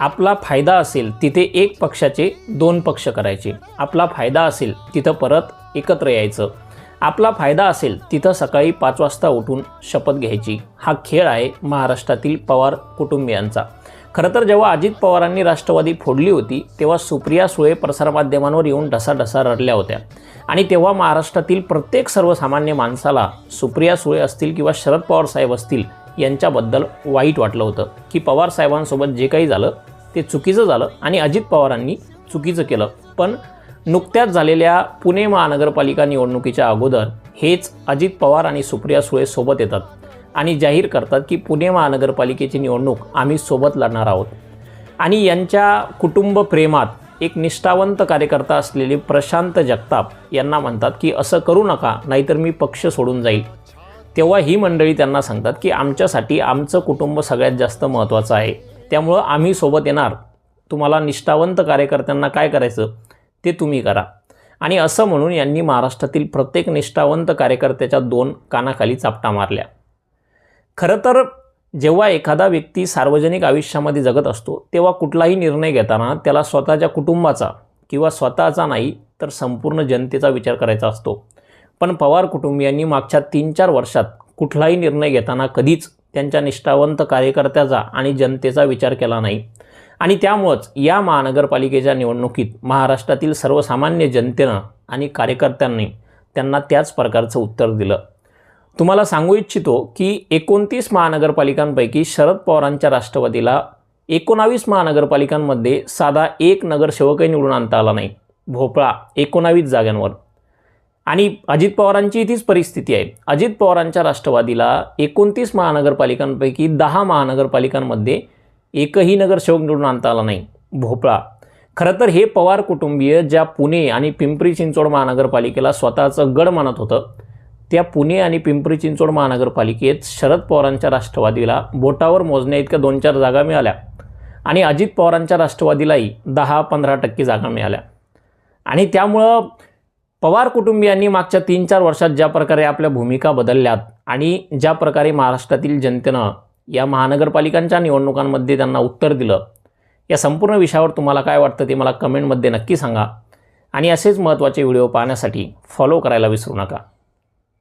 आपला फायदा असेल तिथे एक पक्षाचे दोन पक्ष करायचे, आपला फायदा असेल तिथं परत एकत्र यायचं, आपला फायदा असेल तिथं सकाळी 5 वाजता उठून शपथ घ्यायची। हा खेळ आहे महाराष्ट्रातील पवार कुटुंबियांचा। खरं तर जेव्हा अजित पवारांनी राष्ट्रवादी फोडली होती तेव्हा सुप्रिया सुळे प्रसारमाध्यमांवर येऊन ढसाढसा रडल्या होत्या आणि तेव्हा महाराष्ट्रातील प्रत्येक सर्वसामान्य माणसाला सुप्रिया सुळे असतील किंवा शरद पवार साहेब असतील यांच्याबद्दल वाईट वाटलं होतं की पवार साहेबांसोबत जे काही झालं ते चुकीचं झालं आणि अजित पवारांनी चुकीचं केलं। पण नुकत्याच झालेल्या पुणे महानगरपालिका निवडणुकीच्या अगोदर हेच अजित पवार आणि सुप्रिया सुळे सोबत येतात आणि जाहीर करतात की पुणे महानगरपालिकेची निवडणूक आम्ही सोबत लढणार आहोत। आणि यांच्या कुटुंब प्रेमात एक निष्ठावंत कार्यकर्ता असलेले प्रशांत जगताप यांना म्हणतात की असं करू नका, नाहीतर मी पक्ष सोडून जाईल। तेव्हा ही मंडळी त्यांना सांगतात की आमच्यासाठी आमचं कुटुंब सगळ्यात जास्त महत्त्वाचं आहे, त्यामुळं आम्ही सोबत येणार, तुम्हाला निष्ठावंत कार्यकर्त्यांना काय करायचं ते तुम्ही करा। आणि असं म्हणून यांनी महाराष्ट्रातील प्रत्येक निष्ठावंत कार्यकर्त्याच्या 2 कानाखाली चापटा मारल्या। खरं तर जेव्हा एखादा व्यक्ती सार्वजनिक आयुष्यामध्ये जगत असतो तेव्हा कुठलाही निर्णय घेताना त्याला स्वतःच्या कुटुंबाचा किंवा स्वतःचा नाही तर संपूर्ण जनतेचा विचार करायचा असतो। पण पवार कुटुंबियांनी मागच्या 3-4 वर्षात कुठलाही निर्णय घेताना कधीच त्यांच्या निष्ठावंत कार्यकर्त्याचा आणि जनतेचा विचार केला नाही आणि त्यामुळेच या महानगरपालिकेच्या निवडणुकीत महाराष्ट्रातील सर्वसामान्य जनतेनं आणि कार्यकर्त्यांनी त्यांना त्याच प्रकारचं उत्तर दिलं। तुम्हाला सांगू इच्छितो की 29 महानगरपालिकांपैकी शरद पवारांच्या राष्ट्रवादीला 19 महानगरपालिकांमध्ये साधा एक नगरसेवकही निवडून आणता आला नाही, भोपळा 19 जागांवर। आणि अजित पवारांची तीच परिस्थिती आहे। अजित पवारांच्या राष्ट्रवादीला 29 महानगरपालिकांपैकी 10 महानगरपालिकांमध्ये एकही नगरसेवक निवडून आणता आला नाही, भोपळा। खरं तर हे पवार कुटुंबीय ज्या पुणे आणि पिंपरी चिंचवड महानगरपालिकेला स्वतःचं गड मानत होतं, त्या पुणे आणि पिंपरी चिंचवड महानगरपालिकेत शरद पवारांच्या राष्ट्रवादीला बोटावर मोजण्या इतक्या 2-4 जागा मिळाल्या आणि अजित पवारांच्या राष्ट्रवादीलाही 10-15% जागा मिळाल्या। आणि त्यामुळं पवार कुटुंबियांनी मागच्या 3-4 वर्षात ज्या प्रकारे आपल्या भूमिका बदलल्यात आणि ज्या प्रकारे महाराष्ट्रातील जनतेनं या महानगरपालिकांच्या निवडणुकांमध्ये त्यांना उत्तर दिलं, या संपूर्ण विषयावर तुम्हाला काय वाटतं ते मला कमेंटमध्ये नक्की सांगा। आणि असेच महत्त्वाचे व्हिडिओ पाहण्यासाठी फॉलो करायला विसरू नका।